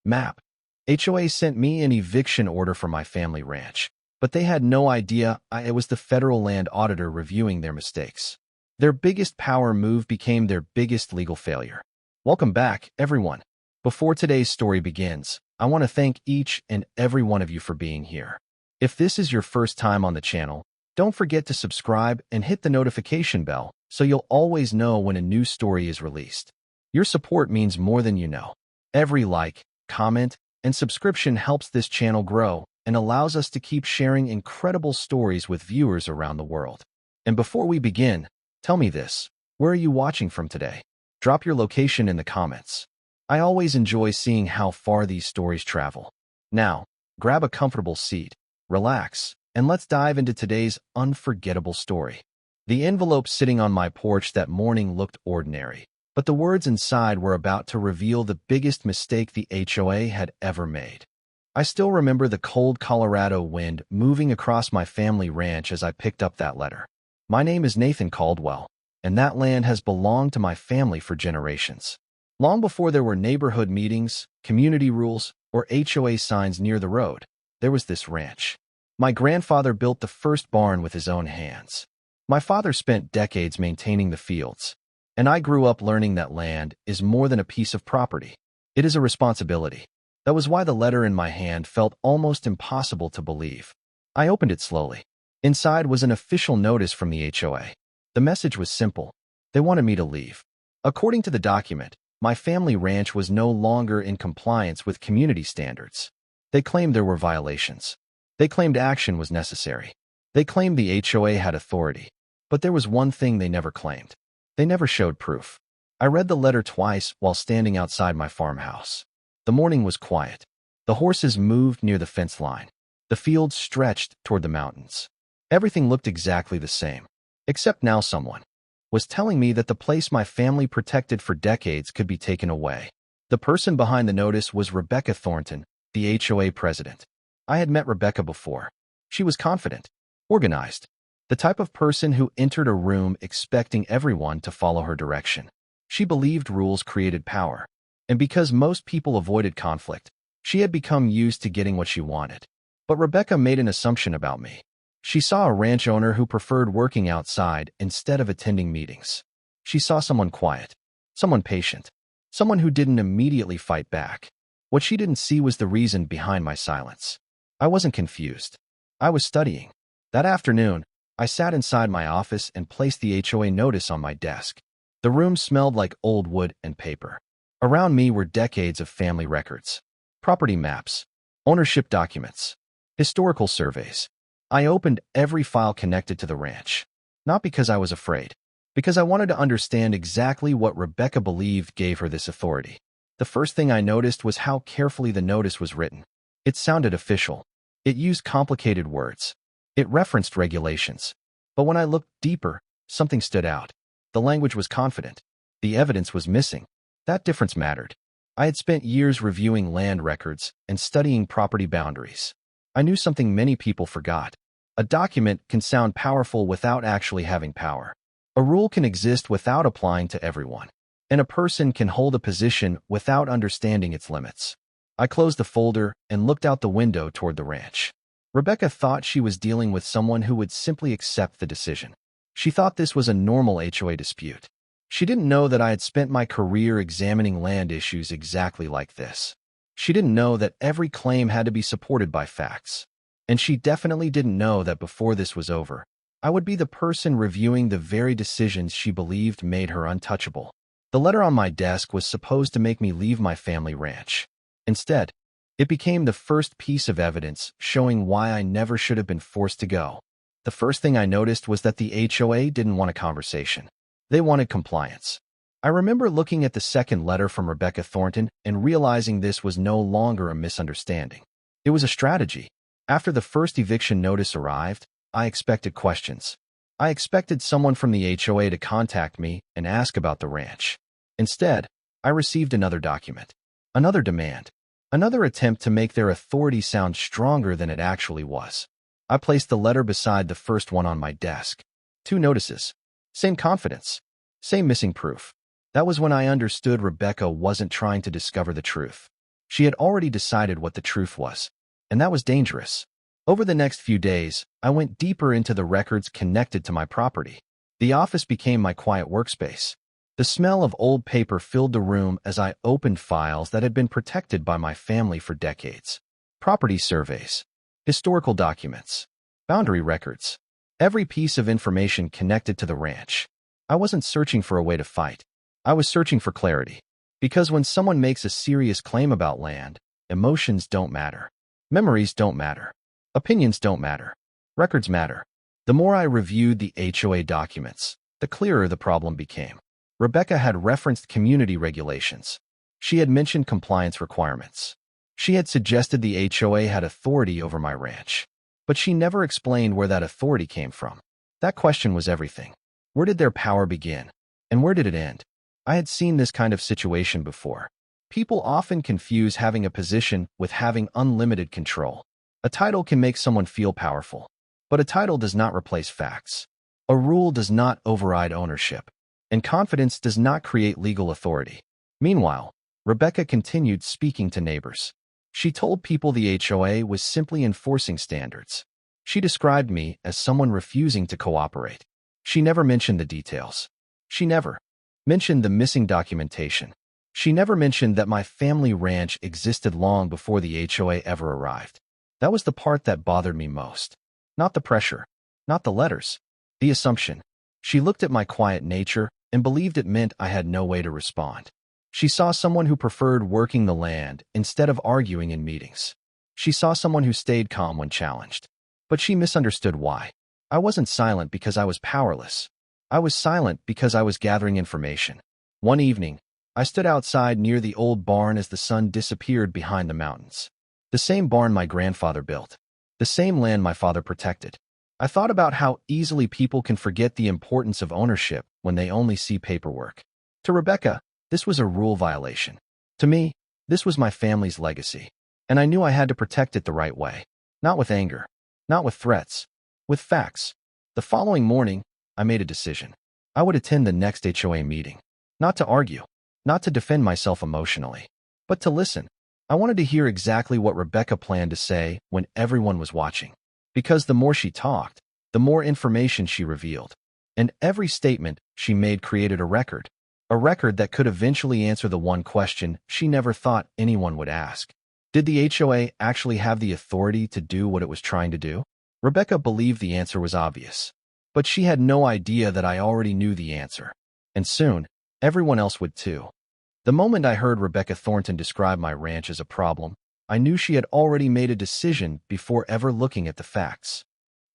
Map. HOA sent me an eviction order for my family ranch, but they had no idea it was the Federal Land Auditor reviewing their mistakes. Their biggest power move became their biggest legal failure. Welcome back, everyone. Before today's story begins, I want to thank each and every one of you for being here. If this is your first time on the channel, don't forget to subscribe and hit the notification bell so you'll always know when a new story is released. Your support means more than you know. Every like, comment, and subscription helps this channel grow and allows us to keep sharing incredible stories with viewers around the world. And before we begin, tell me this: where are you watching from today? Drop your location in the comments. I always enjoy seeing how far these stories travel. Now, grab a comfortable seat, relax, and let's dive into today's unforgettable story. The envelope sitting on my porch that morning looked ordinary, but the words inside were about to reveal the biggest mistake the HOA had ever made. I still remember the cold Colorado wind moving across my family ranch as I picked up that letter. My name is Nathan Caldwell, and that land has belonged to my family for generations. Long before there were neighborhood meetings, community rules, or HOA signs near the road, there was this ranch. My grandfather built the first barn with his own hands. My father spent decades maintaining the fields, and I grew up learning that land is more than a piece of property. It is a responsibility. That was why the letter in my hand felt almost impossible to believe. I opened it slowly. Inside was an official notice from the HOA. The message was simple. They wanted me to leave. According to the document, my family ranch was no longer in compliance with community standards. They claimed there were violations. They claimed action was necessary. They claimed the HOA had authority. But there was one thing they never claimed. They never showed proof. I read the letter twice while standing outside my farmhouse. The morning was quiet. The horses moved near the fence line. The fields stretched toward the mountains. Everything looked exactly the same, except now someone was telling me that the place my family protected for decades could be taken away. The person behind the notice was Rebecca Thornton, the HOA president. I had met Rebecca before. She was confident, organized, the type of person who entered a room expecting everyone to follow her direction. She believed rules created power, and because most people avoided conflict, she had become used to getting what she wanted. But Rebecca made an assumption about me. She saw a ranch owner who preferred working outside instead of attending meetings. She saw someone quiet, someone patient, someone who didn't immediately fight back. What she didn't see was the reason behind my silence. I wasn't confused. I was studying. That afternoon, I sat inside my office and placed the HOA notice on my desk. The room smelled like old wood and paper. Around me were decades of family records, property maps, ownership documents, historical surveys. I opened every file connected to the ranch, not because I was afraid, because I wanted to understand exactly what Rebecca believed gave her this authority. The first thing I noticed was how carefully the notice was written. It sounded official. It used complicated words. It referenced regulations. But when I looked deeper, something stood out. The language was confident. The evidence was missing. That difference mattered. I had spent years reviewing land records and studying property boundaries. I knew something many people forgot. A document can sound powerful without actually having power. A rule can exist without applying to everyone. And a person can hold a position without understanding its limits. I closed the folder and looked out the window toward the ranch. Rebecca thought she was dealing with someone who would simply accept the decision. She thought this was a normal HOA dispute. She didn't know that I had spent my career examining land issues exactly like this. She didn't know that every claim had to be supported by facts. And she definitely didn't know that before this was over, I would be the person reviewing the very decisions she believed made her untouchable. The letter on my desk was supposed to make me leave my family ranch. Instead, it became the first piece of evidence showing why I never should have been forced to go. The first thing I noticed was that the HOA didn't want a conversation. They wanted compliance. I remember looking at the second letter from Rebecca Thornton and realizing this was no longer a misunderstanding. It was a strategy. After the first eviction notice arrived, I expected questions. I expected someone from the HOA to contact me and ask about the ranch. Instead, I received another document, another demand, another attempt to make their authority sound stronger than it actually was. I placed the letter beside the first one on my desk. 2 notices. Same confidence. Same missing proof. That was when I understood Rebecca wasn't trying to discover the truth. She had already decided what the truth was, and that was dangerous. Over the next few days, I went deeper into the records connected to my property. The office became my quiet workspace. The smell of old paper filled the room as I opened files that had been protected by my family for decades. Property surveys, historical documents, boundary records, every piece of information connected to the ranch. I wasn't searching for a way to fight. I was searching for clarity. Because when someone makes a serious claim about land, emotions don't matter. Memories don't matter. Opinions don't matter. Records matter. The more I reviewed the HOA documents, the clearer the problem became. Rebecca had referenced community regulations. She had mentioned compliance requirements. She had suggested the HOA had authority over my ranch. But she never explained where that authority came from. That question was everything. Where did their power begin? And where did it end? I had seen this kind of situation before. People often confuse having a position with having unlimited control. A title can make someone feel powerful, but a title does not replace facts. A rule does not override ownership, and confidence does not create legal authority. Meanwhile, Rebecca continued speaking to neighbors. She told people the HOA was simply enforcing standards. She described me as someone refusing to cooperate. She never mentioned the details. She never mentioned the missing documentation. She never mentioned that my family ranch existed long before the HOA ever arrived. That was the part that bothered me most. Not the pressure, not the letters, the assumption. She looked at my quiet nature and believed it meant I had no way to respond. She saw someone who preferred working the land instead of arguing in meetings. She saw someone who stayed calm when challenged. But she misunderstood why. I wasn't silent because I was powerless. I was silent because I was gathering information. One evening, I stood outside near the old barn as the sun disappeared behind the mountains. The same barn my grandfather built. The same land my father protected. I thought about how easily people can forget the importance of ownership when they only see paperwork. To Rebecca, this was a rule violation. To me, this was my family's legacy. And I knew I had to protect it the right way. Not with anger. Not with threats. With facts. The following morning, I made a decision. I would attend the next HOA meeting. Not to argue. Not to defend myself emotionally. But to listen. I wanted to hear exactly what Rebecca planned to say when everyone was watching. Because the more she talked, the more information she revealed. And every statement she made created a record that could eventually answer the one question she never thought anyone would ask. Did the HOA actually have the authority to do what it was trying to do? Rebecca believed the answer was obvious. But she had no idea that I already knew the answer. And soon, everyone else would too. The moment I heard Rebecca Thornton describe my ranch as a problem, I knew she had already made a decision before ever looking at the facts.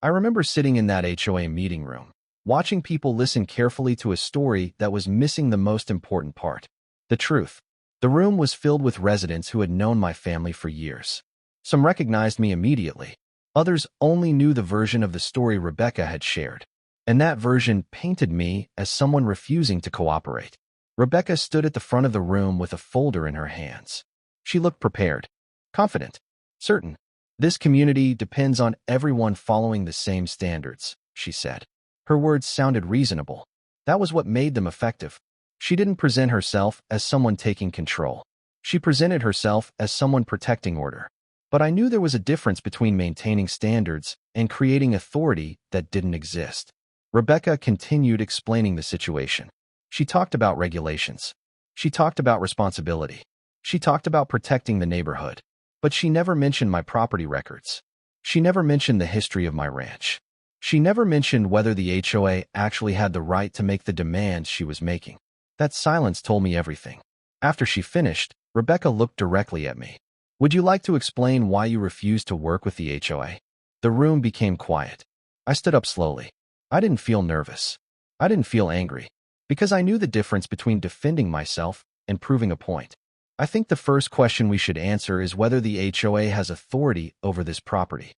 I remember sitting in that HOA meeting room, watching people listen carefully to a story that was missing the most important part. The truth. The room was filled with residents who had known my family for years. Some recognized me immediately. Others only knew the version of the story Rebecca had shared. And that version painted me as someone refusing to cooperate. Rebecca stood at the front of the room with a folder in her hands. She looked prepared, confident, certain. This community depends on everyone following the same standards, she said. Her words sounded reasonable. That was what made them effective. She didn't present herself as someone taking control. She presented herself as someone protecting order. But I knew there was a difference between maintaining standards and creating authority that didn't exist. Rebecca continued explaining the situation. She talked about regulations. She talked about responsibility. She talked about protecting the neighborhood. But she never mentioned my property records. She never mentioned the history of my ranch. She never mentioned whether the HOA actually had the right to make the demands she was making. That silence told me everything. After she finished, Rebecca looked directly at me. Would you like to explain why you refused to work with the HOA? The room became quiet. I stood up slowly. I didn't feel nervous. I didn't feel angry. Because I knew the difference between defending myself and proving a point. I think the first question we should answer is whether the HOA has authority over this property.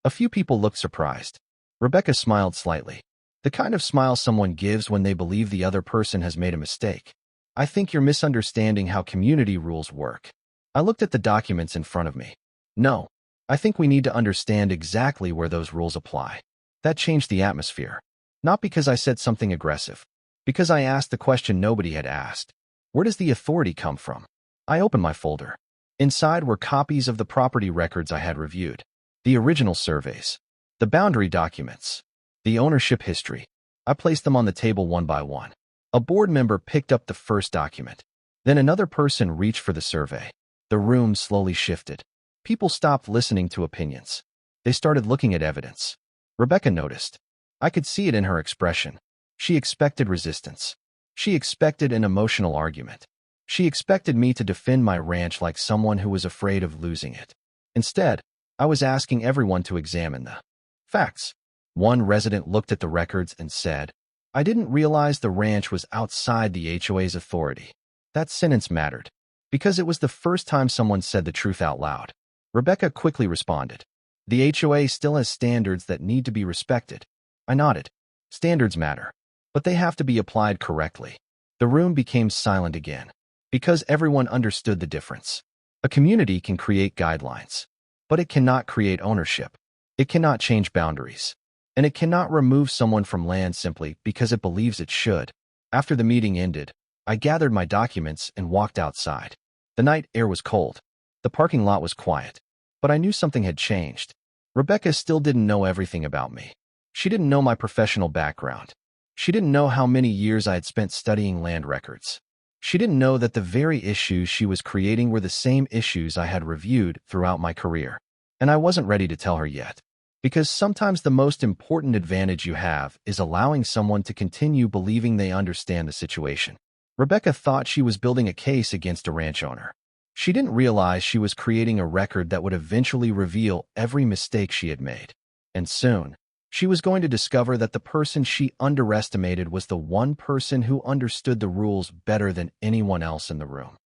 A few people looked surprised. Rebecca smiled slightly. The kind of smile someone gives when they believe the other person has made a mistake. I think you're misunderstanding how community rules work. I looked at the documents in front of me. No, I think we need to understand exactly where those rules apply. That changed the atmosphere. Not because I said something aggressive. Because I asked the question nobody had asked. Where does the authority come from? I opened my folder. Inside were copies of the property records I had reviewed, the original surveys, the boundary documents, the ownership history. I placed them on the table one by one. A board member picked up the first document. Then another person reached for the survey. The room slowly shifted. People stopped listening to opinions. They started looking at evidence. Rebecca noticed. I could see it in her expression. She expected resistance. She expected an emotional argument. She expected me to defend my ranch like someone who was afraid of losing it. Instead, I was asking everyone to examine the facts. One resident looked at the records and said, "I didn't realize the ranch was outside the HOA's authority." That sentence mattered, because it was the first time someone said the truth out loud. Rebecca quickly responded, "The HOA still has standards that need to be respected." I nodded. Standards matter, but they have to be applied correctly. The room became silent again, because everyone understood the difference. A community can create guidelines, but it cannot create ownership. It cannot change boundaries, and it cannot remove someone from land simply because it believes it should. After the meeting ended, I gathered my documents and walked outside. The night air was cold. The parking lot was quiet, but I knew something had changed. Rebecca still didn't know everything about me. She didn't know my professional background. She didn't know how many years I had spent studying land records. She didn't know that the very issues she was creating were the same issues I had reviewed throughout my career. And I wasn't ready to tell her yet. Because sometimes the most important advantage you have is allowing someone to continue believing they understand the situation. Rebecca thought she was building a case against a ranch owner. She didn't realize she was creating a record that would eventually reveal every mistake she had made. And soon, she was going to discover that the person she underestimated was the one person who understood the rules better than anyone else in the room.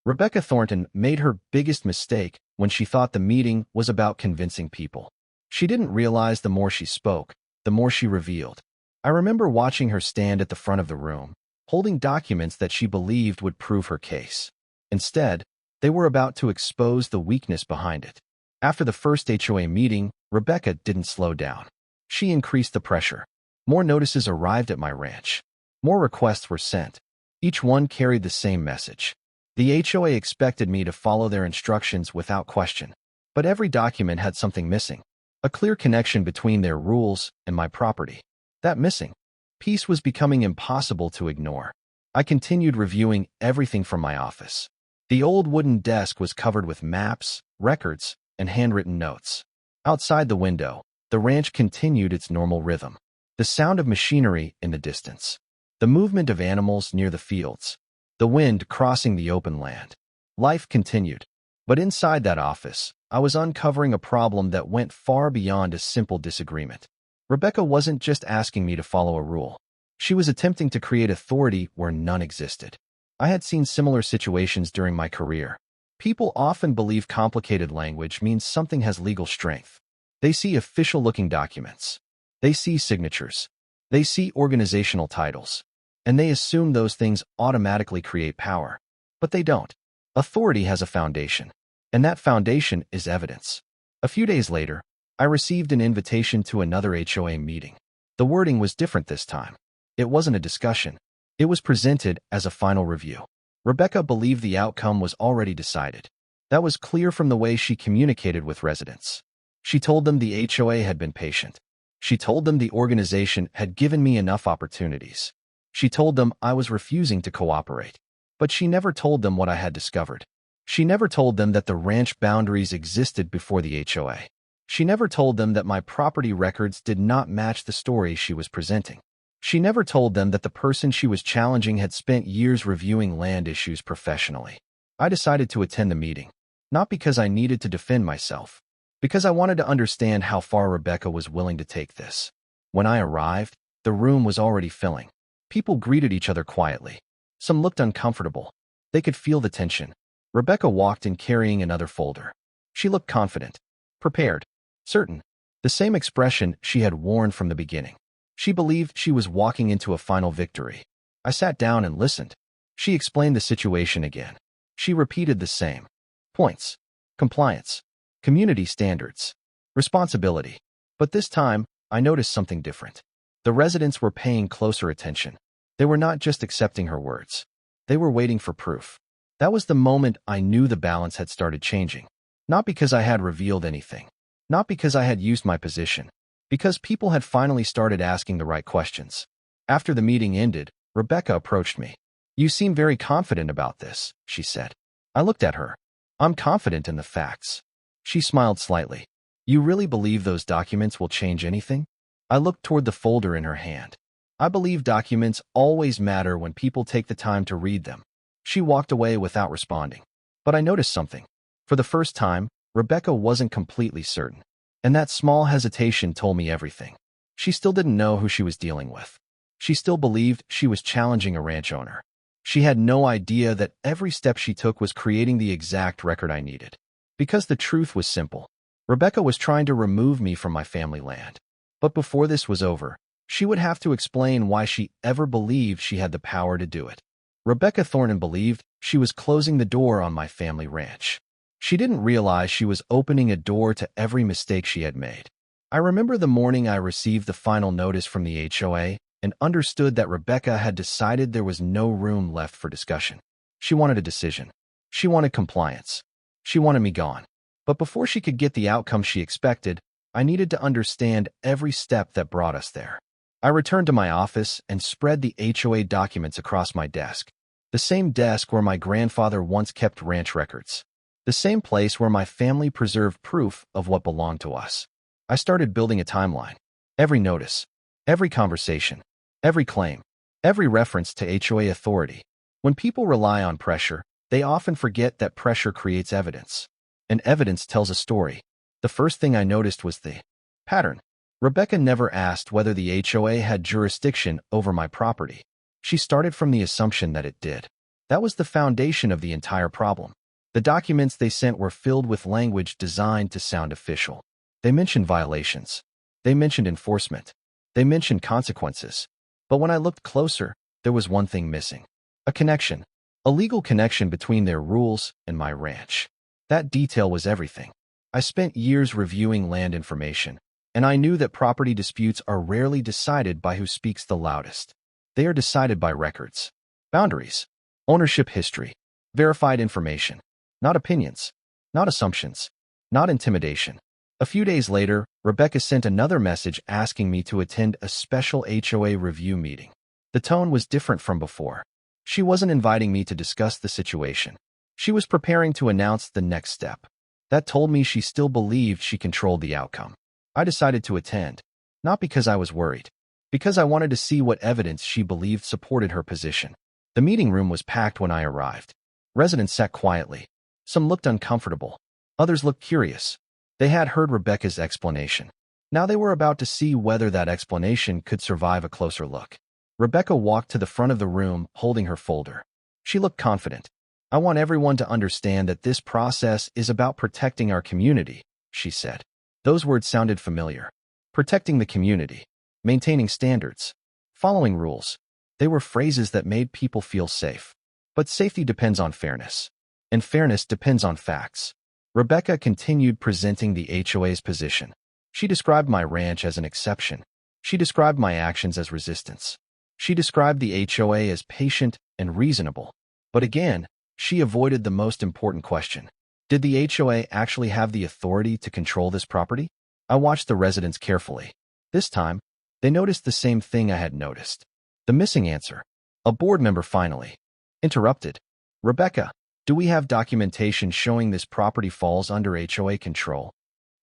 Rebecca Thornton made her biggest mistake when she thought the meeting was about convincing people. She didn't realize the more she spoke, the more she revealed. I remember watching her stand at the front of the room, holding documents that she believed would prove her case. Instead, they were about to expose the weakness behind it. After the first HOA meeting, Rebecca didn't slow down. She increased the pressure. More notices arrived at my ranch. More requests were sent. Each one carried the same message. The HOA expected me to follow their instructions without question. But every document had something missing. A clear connection between their rules and my property. That missing piece was becoming impossible to ignore. I continued reviewing everything from my office. The old wooden desk was covered with maps, records, and handwritten notes. Outside the window, the ranch continued its normal rhythm. The sound of machinery in the distance. The movement of animals near the fields. The wind crossing the open land. Life continued. But inside that office, I was uncovering a problem that went far beyond a simple disagreement. Rebecca wasn't just asking me to follow a rule. She was attempting to create authority where none existed. I had seen similar situations during my career. People often believe complicated language means something has legal strength. They see official-looking documents. They see signatures. They see organizational titles. And they assume those things automatically create power. But they don't. Authority has a foundation. And that foundation is evidence. A few days later, I received an invitation to another HOA meeting. The wording was different this time. It wasn't a discussion. It was presented as a final review. Rebecca believed the outcome was already decided. That was clear from the way she communicated with residents. She told them the HOA had been patient. She told them the organization had given me enough opportunities. She told them I was refusing to cooperate. But she never told them what I had discovered. She never told them that the ranch boundaries existed before the HOA. She never told them that my property records did not match the story she was presenting. She never told them that the person she was challenging had spent years reviewing land issues professionally. I decided to attend the meeting, not because I needed to defend myself, because I wanted to understand how far Rebecca was willing to take this. When I arrived, the room was already filling. People greeted each other quietly. Some looked uncomfortable. They could feel the tension. Rebecca walked in carrying another folder. She looked confident, prepared, certain, the same expression she had worn from the beginning. She believed she was walking into a final victory. I sat down and listened. She explained the situation again. She repeated the same points: compliance, community standards, responsibility. But this time, I noticed something different. The residents were paying closer attention. They were not just accepting her words. They were waiting for proof. That was the moment I knew the balance had started changing. Not because I had revealed anything. Not because I had used my position. Because people had finally started asking the right questions. After the meeting ended, Rebecca approached me. "You seem very confident about this," she said. I looked at her. "I'm confident in the facts." She smiled slightly. "You really believe those documents will change anything?" I looked toward the folder in her hand. "I believe documents always matter when people take the time to read them." She walked away without responding. But I noticed something. For the first time, Rebecca wasn't completely certain. And that small hesitation told me everything. She still didn't know who she was dealing with. She still believed she was challenging a ranch owner. She had no idea that every step she took was creating the exact record I needed. Because the truth was simple. Rebecca was trying to remove me from my family land. But before this was over, she would have to explain why she ever believed she had the power to do it. Rebecca Thornton believed she was closing the door on my family ranch. She didn't realize she was opening a door to every mistake she had made. I remember the morning I received the final notice from the HOA and understood that Rebecca had decided there was no room left for discussion. She wanted a decision. She wanted compliance. She wanted me gone. But before she could get the outcome she expected, I needed to understand every step that brought us there. I returned to my office and spread the HOA documents across my desk. The same desk where my grandfather once kept ranch records. The same place where my family preserved proof of what belonged to us. I started building a timeline. Every notice, every conversation, every claim, every reference to HOA authority. When people rely on pressure, they often forget that pressure creates evidence. And evidence tells a story. The first thing I noticed was the pattern. Rebecca never asked whether the HOA had jurisdiction over my property. She started from the assumption that it did. That was the foundation of the entire problem. The documents they sent were filled with language designed to sound official. They mentioned violations. They mentioned enforcement. They mentioned consequences. But when I looked closer, there was one thing missing. A connection. A legal connection between their rules and my ranch. That detail was everything. I spent years reviewing land information, and I knew that property disputes are rarely decided by who speaks the loudest. They are decided by records, boundaries, ownership history, verified information, not opinions, not assumptions, not intimidation. A few days later, Rebecca sent another message asking me to attend a special HOA review meeting. The tone was different from before. She wasn't inviting me to discuss the situation. She was preparing to announce the next step. That told me she still believed she controlled the outcome. I decided to attend, not because I was worried, because I wanted to see what evidence she believed supported her position. The meeting room was packed when I arrived. Residents sat quietly. Some looked uncomfortable. Others looked curious. They had heard Rebecca's explanation. Now they were about to see whether that explanation could survive a closer look. Rebecca walked to the front of the room, holding her folder. She looked confident. "I want everyone to understand that this process is about protecting our community," she said. Those words sounded familiar. Protecting the community. Maintaining standards. Following rules. They were phrases that made people feel safe. But safety depends on fairness. And fairness depends on facts. Rebecca continued presenting the HOA's position. She described my ranch as an exception. She described my actions as resistance. She described the HOA as patient and reasonable. But again, she avoided the most important question. Did the HOA actually have the authority to control this property? I watched the residents carefully. This time, they noticed the same thing I had noticed. The missing answer. A board member finally interrupted. "Rebecca, do we have documentation showing this property falls under HOA control?"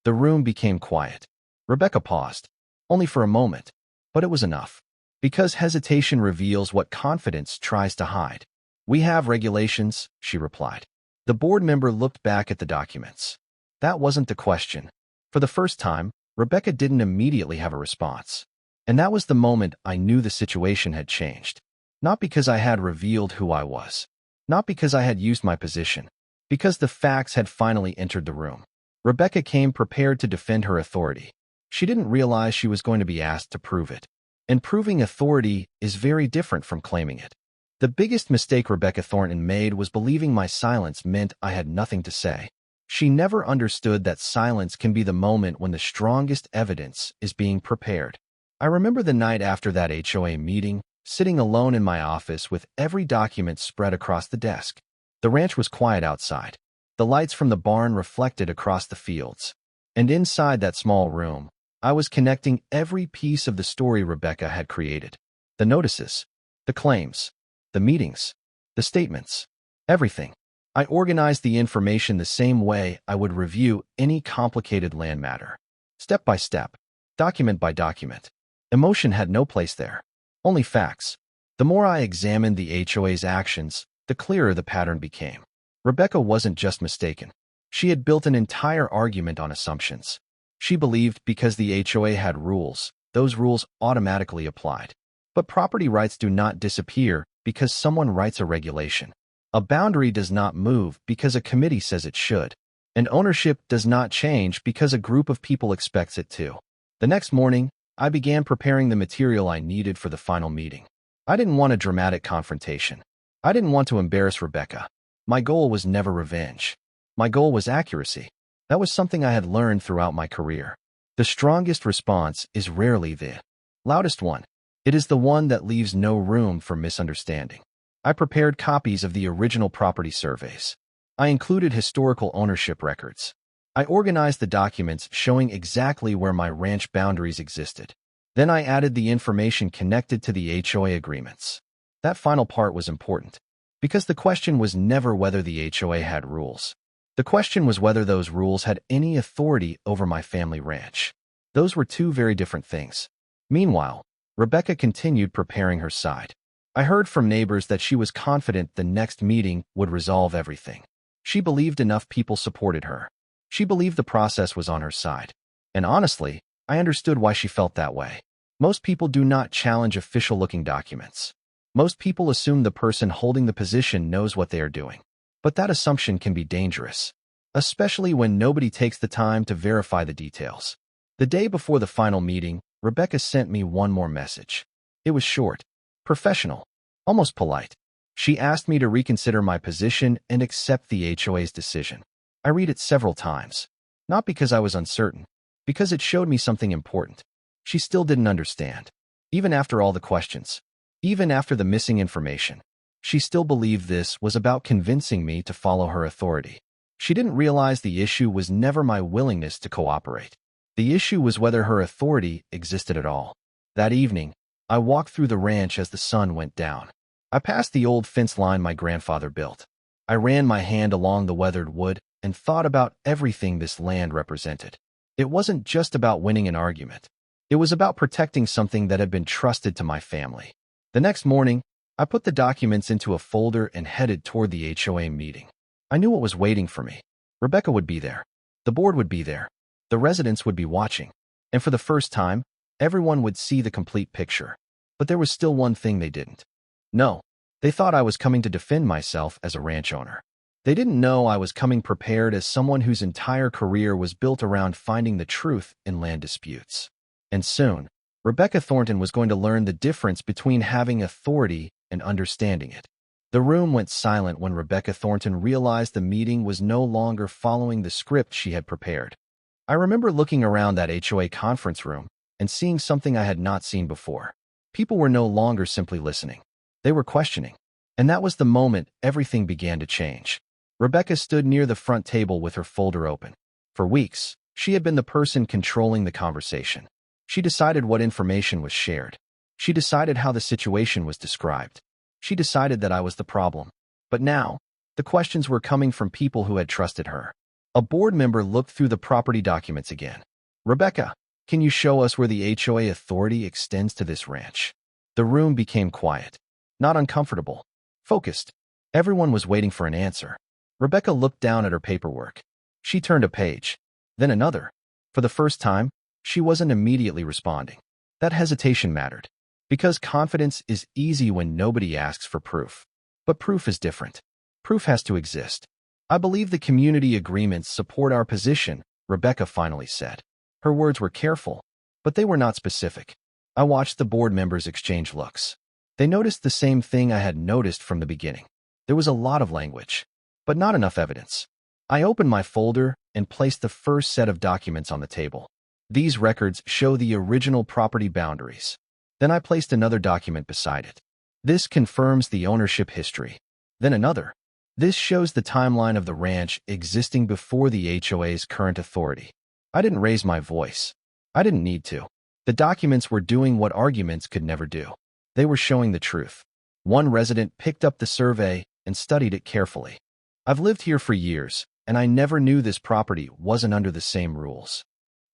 The room became quiet. Rebecca paused, only for a moment, but it was enough. Because hesitation reveals what confidence tries to hide. "We have regulations," she replied. The board member looked back at the documents. That wasn't the question. For the first time, Rebecca didn't immediately have a response. And that was the moment I knew the situation had changed. Not because I had revealed who I was. Not because I had used my position. Because the facts had finally entered the room. Rebecca came prepared to defend her authority. She didn't realize she was going to be asked to prove it. And proving authority is very different from claiming it. The biggest mistake Rebecca Thornton made was believing my silence meant I had nothing to say. She never understood that silence can be the moment when the strongest evidence is being prepared. I remember the night after that HOA meeting, sitting alone in my office with every document spread across the desk. The ranch was quiet outside. The lights from the barn reflected across the fields. And inside that small room, I was connecting every piece of the story Rebecca had created. The notices, the claims, the meetings, the statements, everything. I organized the information the same way I would review any complicated land matter. Step by step, document by document. Emotion had no place there. Only facts. The more I examined the HOA's actions, the clearer the pattern became. Rebecca wasn't just mistaken. She had built an entire argument on assumptions. She believed because the HOA had rules, those rules automatically applied. But property rights do not disappear because someone writes a regulation. A boundary does not move because a committee says it should. And ownership does not change because a group of people expects it to. The next morning, I began preparing the material I needed for the final meeting. I didn't want a dramatic confrontation. I didn't want to embarrass Rebecca. My goal was never revenge. My goal was accuracy. That was something I had learned throughout my career. The strongest response is rarely the loudest one. It is the one that leaves no room for misunderstanding. I prepared copies of the original property surveys. I included historical ownership records. I organized the documents showing exactly where my ranch boundaries existed. Then I added the information connected to the HOA agreements. That final part was important, because the question was never whether the HOA had rules. The question was whether those rules had any authority over my family ranch. Those were two very different things. Meanwhile, Rebecca continued preparing her side. I heard from neighbors that she was confident the next meeting would resolve everything. She believed enough people supported her. She believed the process was on her side. And honestly, I understood why she felt that way. Most people do not challenge official-looking documents. Most people assume the person holding the position knows what they are doing. But that assumption can be dangerous, especially when nobody takes the time to verify the details. The day before the final meeting, Rebecca sent me one more message. It was short, professional, almost polite. She asked me to reconsider my position and accept the HOA's decision. I read it several times, not because I was uncertain, because it showed me something important. She still didn't understand. Even after all the questions, even after the missing information, she still believed this was about convincing me to follow her authority. She didn't realize the issue was never my willingness to cooperate. The issue was whether her authority existed at all. That evening, I walked through the ranch as the sun went down. I passed the old fence line my grandfather built. I ran my hand along the weathered wood and thought about everything this land represented. It wasn't just about winning an argument. It was about protecting something that had been trusted to my family. The next morning, I put the documents into a folder and headed toward the HOA meeting. I knew what was waiting for me. Rebecca would be there. The board would be there. The residents would be watching. And for the first time, everyone would see the complete picture. But there was still one thing they didn't. No, they thought I was coming to defend myself as a ranch owner. They didn't know I was coming prepared as someone whose entire career was built around finding the truth in land disputes. And soon, Rebecca Thornton was going to learn the difference between having authority and understanding it. The room went silent when Rebecca Thornton realized the meeting was no longer following the script she had prepared. I remember looking around that HOA conference room and seeing something I had not seen before. People were no longer simply listening. They were questioning. And that was the moment everything began to change. Rebecca stood near the front table with her folder open. For weeks, she had been the person controlling the conversation. She decided what information was shared. She decided how the situation was described. She decided that I was the problem. But now, the questions were coming from people who had trusted her. A board member looked through the property documents again. Rebecca, can you show us where the HOA authority extends to this ranch? The room became quiet. Not uncomfortable. Focused. Everyone was waiting for an answer. Rebecca looked down at her paperwork. She turned a page. Then another. For the first time, she wasn't immediately responding. That hesitation mattered. Because confidence is easy when nobody asks for proof. But proof is different. Proof has to exist. I believe the community agreements support our position, Rebecca finally said. Her words were careful, but they were not specific. I watched the board members exchange looks. They noticed the same thing I had noticed from the beginning. There was a lot of language, but not enough evidence. I opened my folder and placed the first set of documents on the table. These records show the original property boundaries. Then I placed another document beside it. This confirms the ownership history. Then another. This shows the timeline of the ranch existing before the HOA's current authority. I didn't raise my voice. I didn't need to. The documents were doing what arguments could never do. They were showing the truth. One resident picked up the survey and studied it carefully. I've lived here for years, and I never knew this property wasn't under the same rules.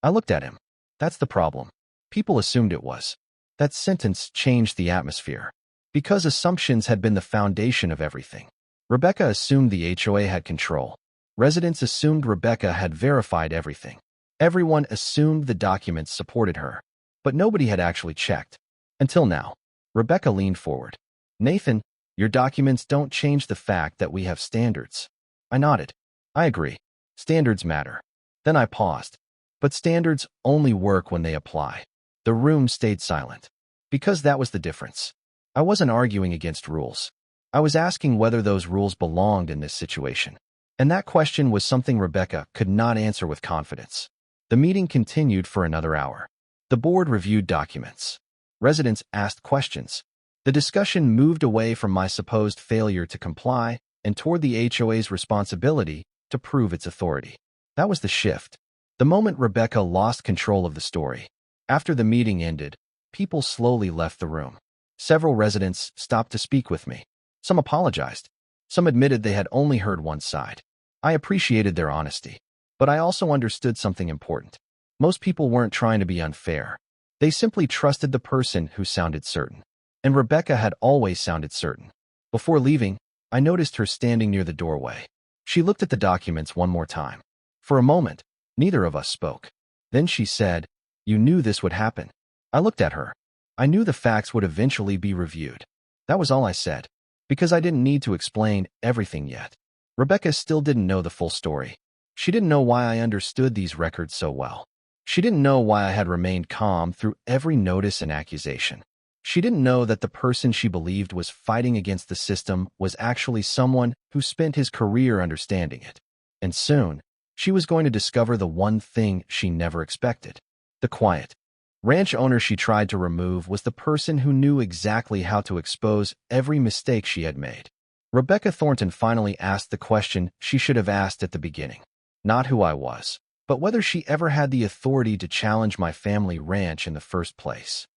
I looked at him. That's the problem. People assumed it was. That sentence changed the atmosphere. Because assumptions had been the foundation of everything. Rebecca assumed the HOA had control. Residents assumed Rebecca had verified everything. Everyone assumed the documents supported her. But nobody had actually checked. Until now. Rebecca leaned forward. Nathan, your documents don't change the fact that we have standards. I nodded. I agree. Standards matter. Then I paused. But standards only work when they apply. The room stayed silent. Because that was the difference. I wasn't arguing against rules. I was asking whether those rules belonged in this situation. And that question was something Rebecca could not answer with confidence. The meeting continued for another hour. The board reviewed documents. Residents asked questions. The discussion moved away from my supposed failure to comply and toward the HOA's responsibility to prove its authority. That was the shift. The moment Rebecca lost control of the story. After the meeting ended, people slowly left the room. Several residents stopped to speak with me. Some apologized. Some admitted they had only heard one side. I appreciated their honesty. But I also understood something important. Most people weren't trying to be unfair. They simply trusted the person who sounded certain. And Rebecca had always sounded certain. Before leaving, I noticed her standing near the doorway. She looked at the documents one more time. For a moment, neither of us spoke. Then she said, "You knew this would happen." I looked at her. I knew the facts would eventually be reviewed. That was all I said, because I didn't need to explain everything yet. Rebecca still didn't know the full story. She didn't know why I understood these records so well. She didn't know why I had remained calm through every notice and accusation. She didn't know that the person she believed was fighting against the system was actually someone who spent his career understanding it. And soon, she was going to discover the one thing she never expected. The quiet ranch owner she tried to remove was the person who knew exactly how to expose every mistake she had made. Rebecca Thornton finally asked the question she should have asked at the beginning. Not who I was, but whether she ever had the authority to challenge my family ranch in the first place.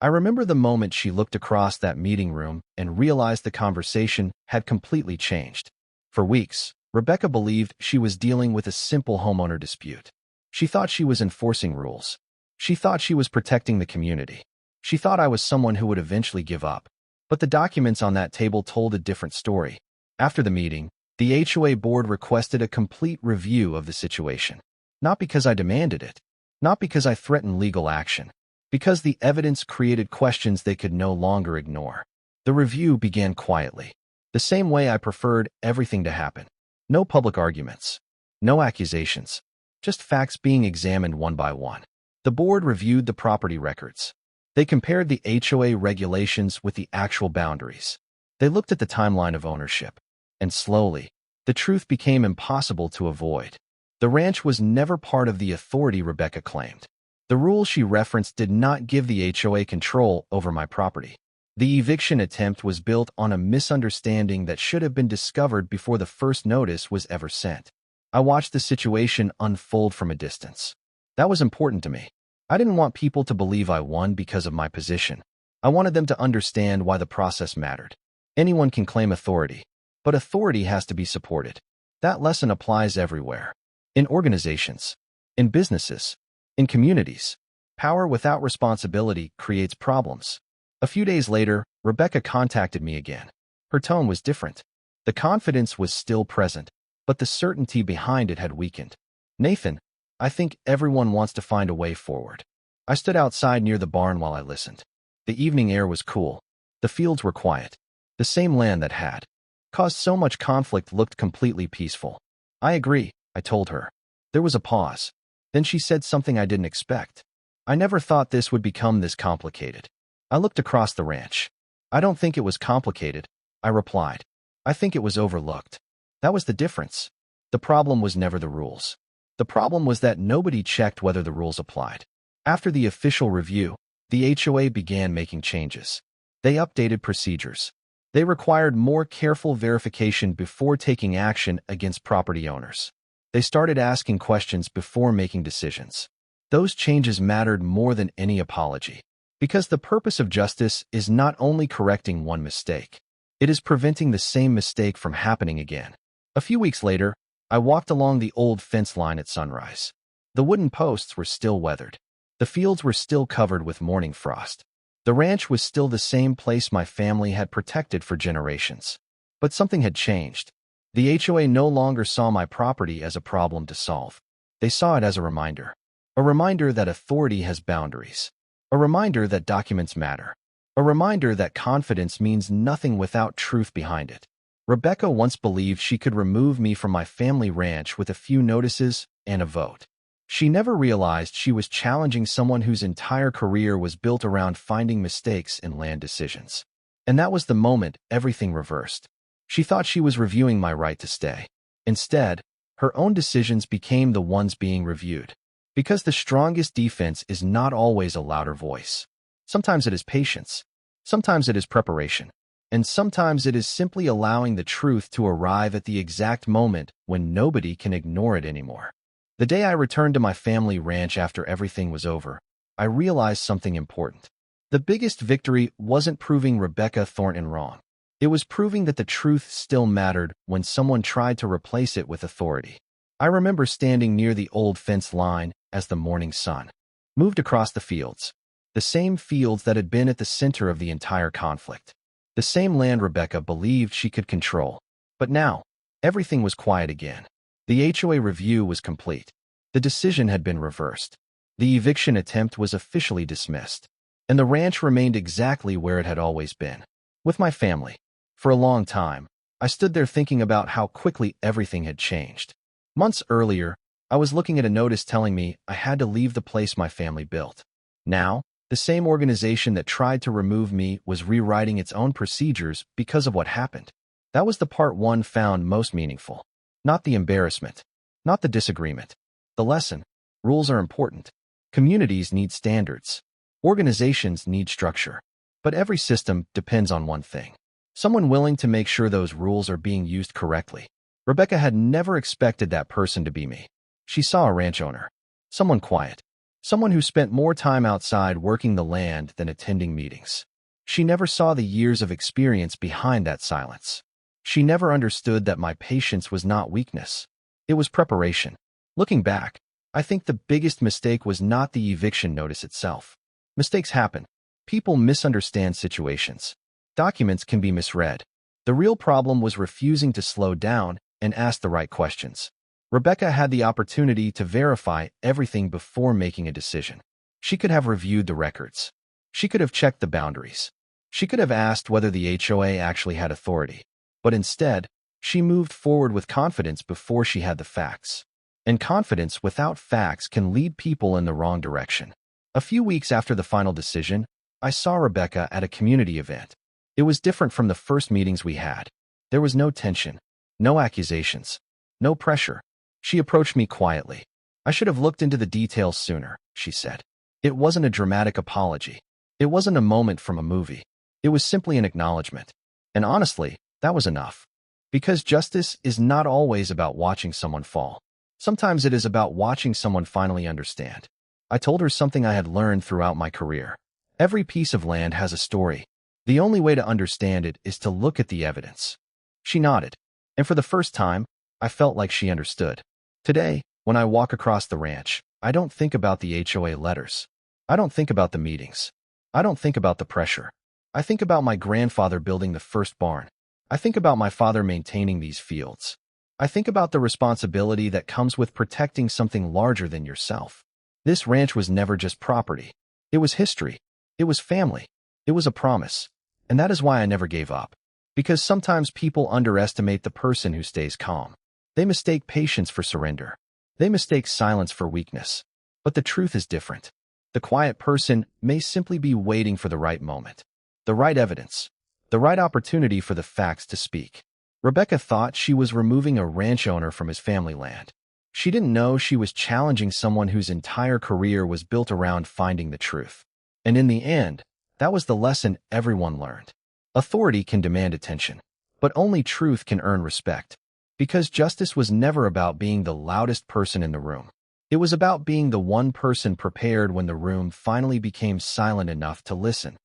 I remember the moment she looked across that meeting room and realized the conversation had completely changed. For weeks, Rebecca believed she was dealing with a simple homeowner dispute. She thought she was enforcing rules. She thought she was protecting the community. She thought I was someone who would eventually give up. But the documents on that table told a different story. After the meeting, the HOA board requested a complete review of the situation. Not because I demanded it. Not because I threatened legal action. Because the evidence created questions they could no longer ignore. The review began quietly. The same way I preferred everything to happen. No public arguments. No accusations. Just facts being examined one by one. The board reviewed the property records. They compared the HOA regulations with the actual boundaries. They looked at the timeline of ownership. And slowly, the truth became impossible to avoid. The ranch was never part of the authority Rebecca claimed. The rules she referenced did not give the HOA control over my property. The eviction attempt was built on a misunderstanding that should have been discovered before the first notice was ever sent. I watched the situation unfold from a distance. That was important to me. I didn't want people to believe I won because of my position. I wanted them to understand why the process mattered. Anyone can claim authority, but authority has to be supported. That lesson applies everywhere. In organizations, in businesses, in communities. Power without responsibility creates problems. A few days later, Rebecca contacted me again. Her tone was different. The confidence was still present, but the certainty behind it had weakened. "Nathan, I think everyone wants to find a way forward." I stood outside near the barn while I listened. The evening air was cool. The fields were quiet. The same land that had caused so much conflict looked completely peaceful. "I agree," I told her. There was a pause. Then she said something I didn't expect. "I never thought this would become this complicated." I looked across the ranch. "I don't think it was complicated," I replied. "I think it was overlooked." That was the difference. The problem was never the rules. The problem was that nobody checked whether the rules applied. After the official review, the HOA began making changes. They updated procedures. They required more careful verification before taking action against property owners. They started asking questions before making decisions. Those changes mattered more than any apology, because the purpose of justice is not only correcting one mistake, it is preventing the same mistake from happening again. A few weeks later, I walked along the old fence line at sunrise. The wooden posts were still weathered. The fields were still covered with morning frost. The ranch was still the same place my family had protected for generations. But something had changed. The HOA no longer saw my property as a problem to solve. They saw it as a reminder. A reminder that authority has boundaries. A reminder that documents matter. A reminder that confidence means nothing without truth behind it. Rebecca once believed she could remove me from my family ranch with a few notices and a vote. She never realized she was challenging someone whose entire career was built around finding mistakes in land decisions. And that was the moment everything reversed. She thought she was reviewing my right to stay. Instead, her own decisions became the ones being reviewed. Because the strongest defense is not always a louder voice. Sometimes it is patience. Sometimes it is preparation. And sometimes it is simply allowing the truth to arrive at the exact moment when nobody can ignore it anymore. The day I returned to my family ranch after everything was over, I realized something important. The biggest victory wasn't proving Rebecca Thornton wrong. It was proving that the truth still mattered when someone tried to replace it with authority. I remember standing near the old fence line as the morning sun moved across the fields. The same fields that had been at the center of the entire conflict. The same land Rebecca believed she could control. But now, everything was quiet again. The HOA review was complete. The decision had been reversed. The eviction attempt was officially dismissed. And the ranch remained exactly where it had always been. With my family. For a long time, I stood there thinking about how quickly everything had changed. Months earlier, I was looking at a notice telling me I had to leave the place my family built. Now, the same organization that tried to remove me was rewriting its own procedures because of what happened. That was the part one found most meaningful. Not the embarrassment. Not the disagreement. The lesson. Rules are important. Communities need standards. Organizations need structure. But every system depends on one thing. Someone willing to make sure those rules are being used correctly. Rebecca had never expected that person to be me. She saw a ranch owner. Someone quiet. Someone who spent more time outside working the land than attending meetings. She never saw the years of experience behind that silence. She never understood that my patience was not weakness. It was preparation. Looking back, I think the biggest mistake was not the eviction notice itself. Mistakes happen. People misunderstand situations. Documents can be misread. The real problem was refusing to slow down and ask the right questions. Rebecca had the opportunity to verify everything before making a decision. She could have reviewed the records. She could have checked the boundaries. She could have asked whether the HOA actually had authority. But instead, she moved forward with confidence before she had the facts. And confidence without facts can lead people in the wrong direction. A few weeks after the final decision, I saw Rebecca at a community event. It was different from the first meetings we had. There was no tension, no accusations, no pressure. She approached me quietly. "I should have looked into the details sooner," she said. It wasn't a dramatic apology. It wasn't a moment from a movie. It was simply an acknowledgement. And honestly, that was enough. Because justice is not always about watching someone fall. Sometimes it is about watching someone finally understand. I told her something I had learned throughout my career. Every piece of land has a story. The only way to understand it is to look at the evidence. She nodded, and for the first time, I felt like she understood. Today, when I walk across the ranch, I don't think about the HOA letters. I don't think about the meetings. I don't think about the pressure. I think about my grandfather building the first barn. I think about my father maintaining these fields. I think about the responsibility that comes with protecting something larger than yourself. This ranch was never just property. It was history. It was family. It was a promise. And that is why I never gave up. Because sometimes people underestimate the person who stays calm. They mistake patience for surrender. They mistake silence for weakness. But the truth is different. The quiet person may simply be waiting for the right moment, the right evidence, the right opportunity for the facts to speak. Rebecca thought she was removing a ranch owner from his family land. She didn't know she was challenging someone whose entire career was built around finding the truth. And in the end, that was the lesson everyone learned. Authority can demand attention, but only truth can earn respect. Because justice was never about being the loudest person in the room. It was about being the one person prepared when the room finally became silent enough to listen.